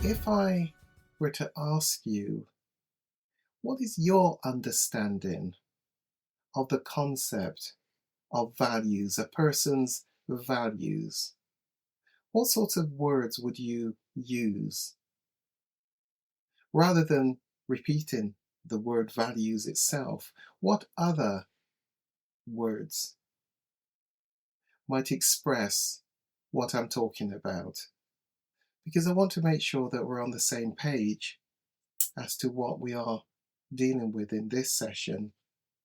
If I were to ask you, what is your understanding of the concept of values, a person's values? What sorts of words would you use? Rather than repeating the word values itself, what other words might express what I'm talking about? Because I want to make sure that we're on the same page as to what we are dealing with in this session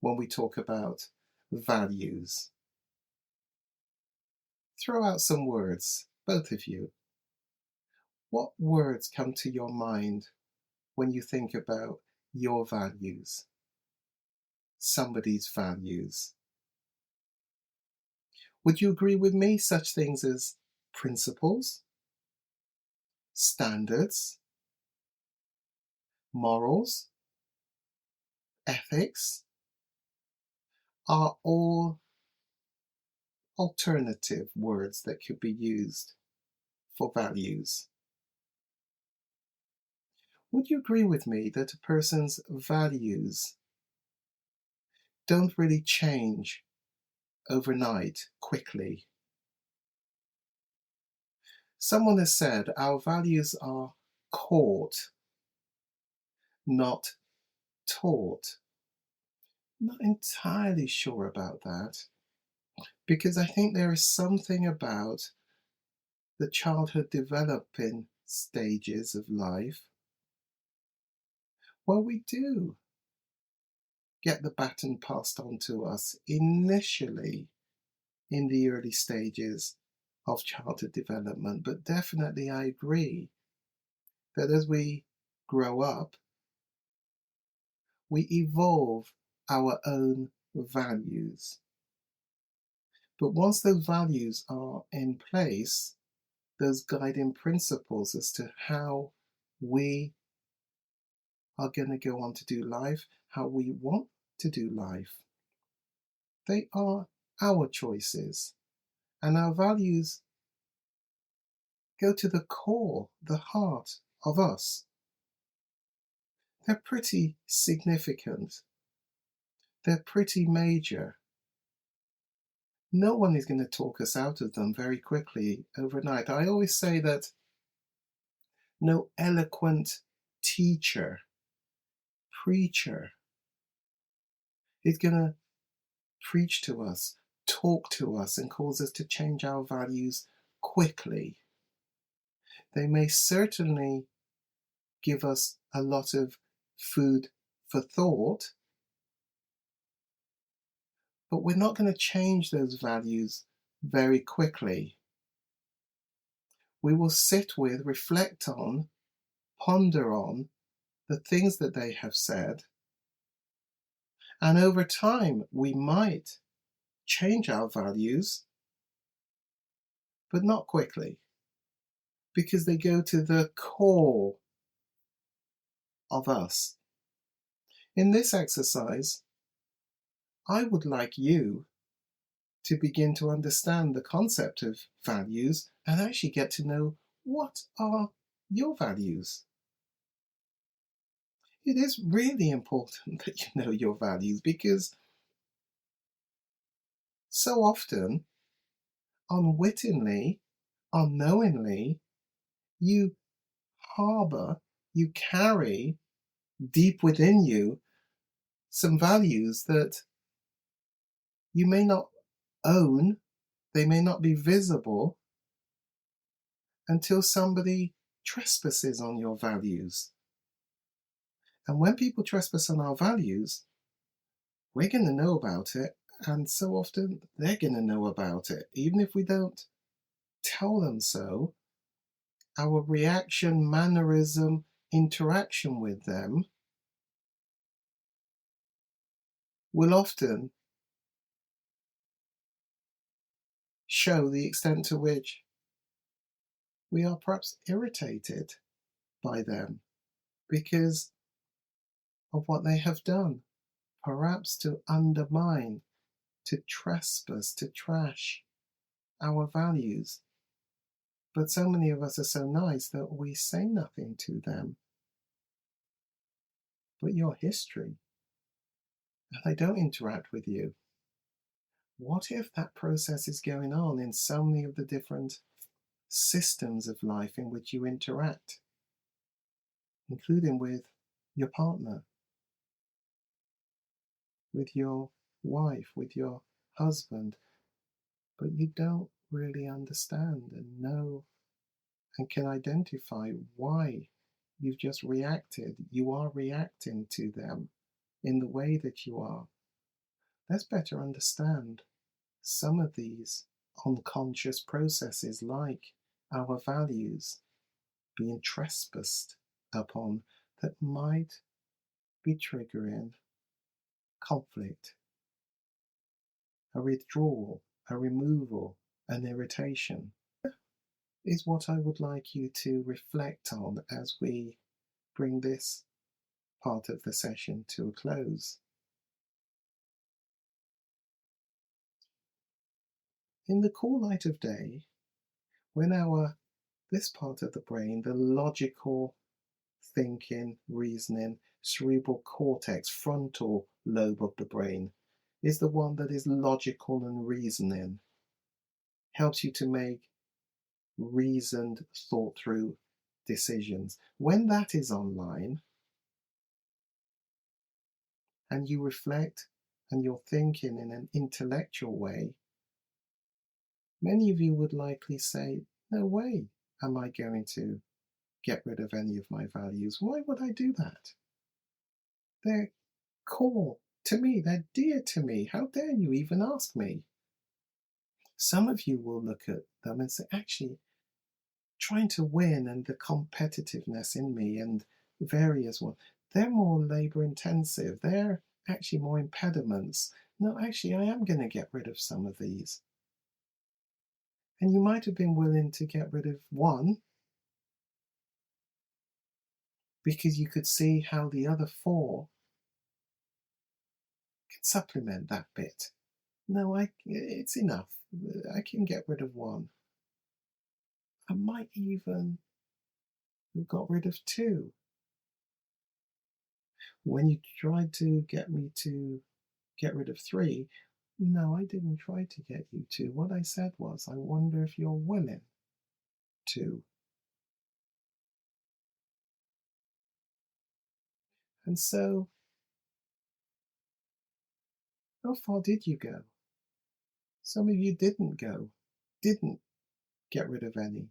when we talk about values. Throw out some words, both of you. What words come to your mind when you think about your values, somebody's values? Would you agree with me such things as principles, standards, morals, ethics are all alternative words that could be used for values? Would you agree with me that a person's values don't really change overnight, quickly? Someone has said our values are caught, not taught. I'm not entirely sure about that, because I think there is something about the childhood developing stages of life where we do get the baton passed on to us initially in the early stages of childhood development. But definitely I agree that as we grow up, we evolve our own values. But once those values are in place, those guiding principles as to how we are going to go on to do life, how we want to do life, they are our choices. And our values go to the core, the heart of us. They're pretty significant. They're pretty major. No one is going to talk us out of them very quickly overnight. I always say that no eloquent teacher, preacher is going to preach to us, talk to us, and cause us to change our values quickly. They may certainly give us a lot of food for thought, but we're not going to change those values very quickly. We will sit with, reflect on, ponder on the things that they have said, and over time we might change our values, but not quickly, because they go to the core of us. In this exercise, I would like you to begin to understand the concept of values and actually get to know what are your values. It is really important that you know your values, because so often, unwittingly, unknowingly, you harbor, you carry deep within you some values that you may not own, they may not be visible until somebody trespasses on your values. And when people trespass on our values, we're going to know about it, and so often they're going to know about it. Even if we don't tell them so, our reaction, mannerism, interaction with them will often show the extent to which we are perhaps irritated by them because of what they have done, perhaps to undermine, to trespass, to trash our values. But so many of us are so nice that we say nothing to them. But your history, and they don't interact with you. What if that process is going on in so many of the different systems of life in which you interact, including with your partner, with your wife, with your husband, but you don't really understand and know and can identify why you've just reacted. You are reacting to them in the way that you are. Let's better understand some of these unconscious processes, like our values being trespassed upon, that might be triggering conflict, a withdrawal, a removal, an irritation. Is what I would like you to reflect on as we bring this part of the session to a close. In the cool light of day, when this part of the brain, the logical thinking, reasoning, cerebral cortex, frontal lobe of the brain, is the one that is logical and reasoning, helps you to make reasoned, thought through decisions. When that is online and you reflect and you're thinking in an intellectual way, many of you would likely say, no way am I going to get rid of any of my values. Why would I do that? They're core to me, they're dear to me. How dare you even ask me? Some of you will look at them and say, actually, trying to win and the competitiveness in me and various ones, they're more labor intensive. They're actually more impediments. No, actually, I am going to get rid of some of these. And you might have been willing to get rid of one because you could see how the other four can supplement that bit. No, it's enough. I can get rid of one. I might even have got rid of two. When you tried to get me to get rid of three, no, I didn't try to get you to. What I said was, I wonder if you're willing to. And so, how far did you go? Some of you didn't go, didn't get rid of any.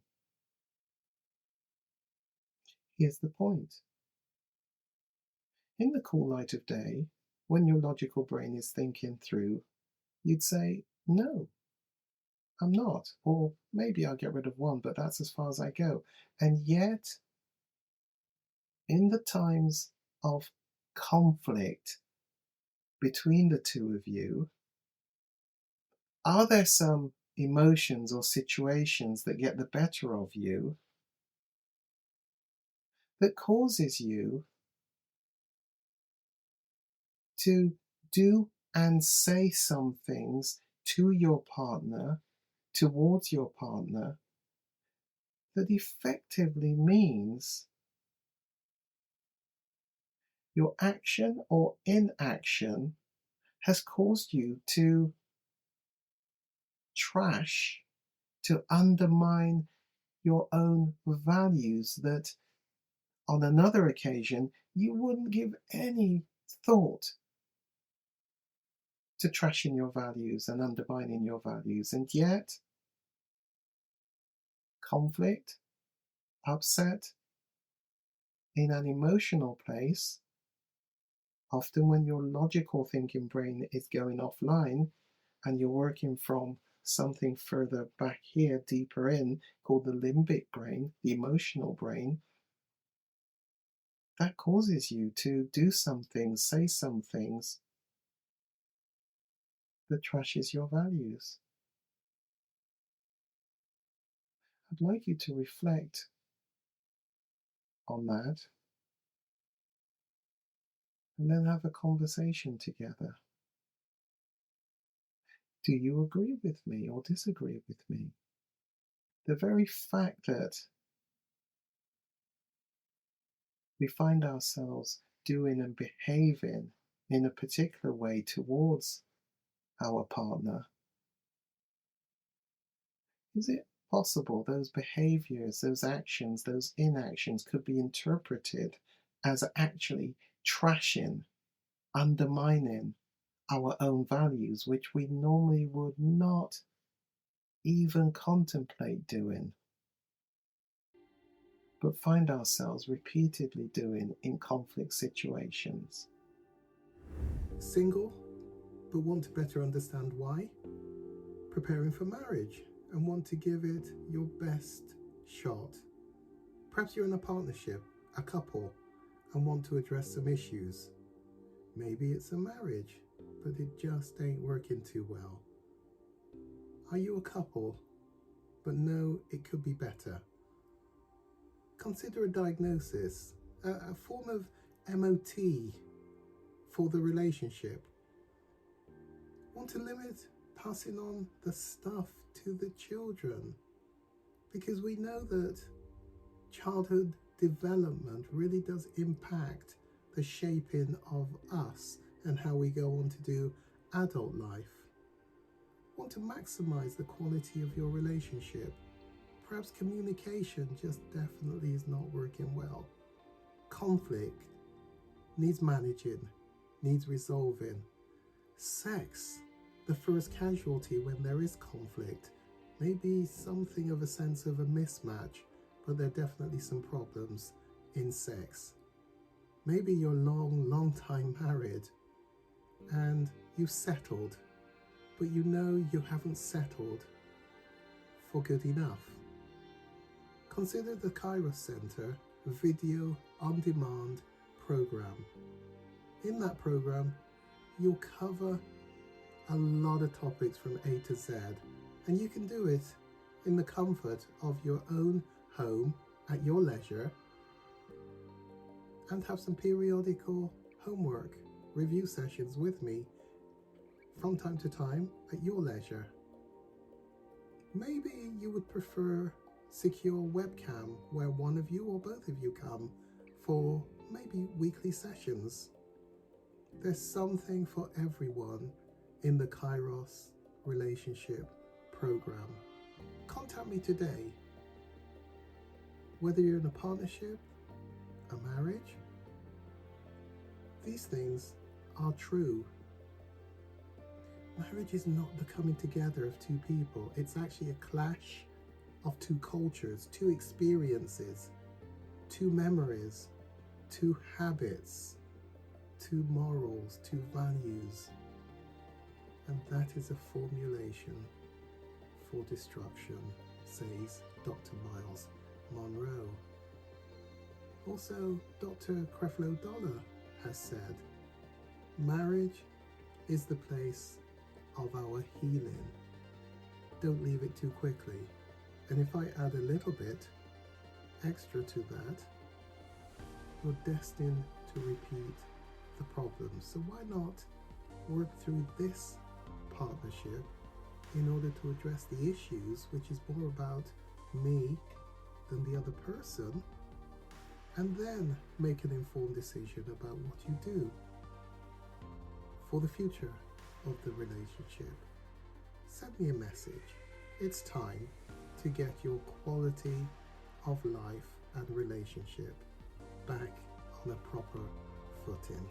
Here's the point. In the cool light of day, when your logical brain is thinking through, you'd say, no, I'm not. Or maybe I'll get rid of one, but that's as far as I go. And yet, in the times of conflict between the two of you, are there some emotions or situations that get the better of you that causes you to do and say some things to your partner, towards your partner, that effectively means your action or inaction has caused you to trash, to undermine your own values that on another occasion you wouldn't give any thought to trashing your values and undermining your values. And yet, conflict, upset, in an emotional place, often when your logical thinking brain is going offline and you're working from something further back here, deeper in, called the limbic brain, the emotional brain, that causes you to do some things, say some things that trashes your values. I'd like you to reflect on that and then have a conversation together. Do you agree with me or disagree with me? The very fact that we find ourselves doing and behaving in a particular way towards our partner, is it possible those behaviors, those actions, those inactions could be interpreted as actually trashing, undermining our own values, which we normally would not even contemplate doing, but find ourselves repeatedly doing in conflict situations? Single, but want to better understand why? Preparing for marriage and want to give it your best shot. Perhaps you're in a partnership, a couple, and want to address some issues. Maybe it's a marriage, but it just ain't working too well. Are you a couple, but know it could be better? Consider a diagnosis, a form of MOT for the relationship. Want to limit passing on the stuff to the children, because we know that childhood development really does impact the shaping of us and how we go on to do adult life. Want to maximize the quality of your relationship. Perhaps communication just definitely is not working well. Conflict needs managing, needs resolving. Sex, the first casualty when there is conflict, may be something of a sense of a mismatch, but there are definitely some problems in sex. Maybe you're long time married and you've settled, but you know you haven't settled for good enough. Consider the Kairos Center video on demand program. In that program, you'll cover a lot of topics from A to Z, and you can do it in the comfort of your own home at your leisure, and have some periodical homework review sessions with me from time to time at your leisure. Maybe you would prefer secure webcam where one of you or both of you come for maybe weekly sessions. There's something for everyone in the Kairos relationship program. Contact me today. Whether you're in a partnership, a marriage, these things are true. Marriage is not the coming together of two people. It's actually a clash of two cultures, two experiences, two memories, two habits, two morals, two values. And that is a formulation for destruction, says Dr. Miles Monroe. Also, Dr. Creflo Dollar has said, marriage is the place of our healing. Don't leave it too quickly. And if I add a little bit extra to that, you're destined to repeat the problems. So why not work through this partnership in order to address the issues, which is more about me than the other person, and then make an informed decision about what you do for the future of the relationship. Send me a message. It's time to get your quality of life and relationship back on a proper footing.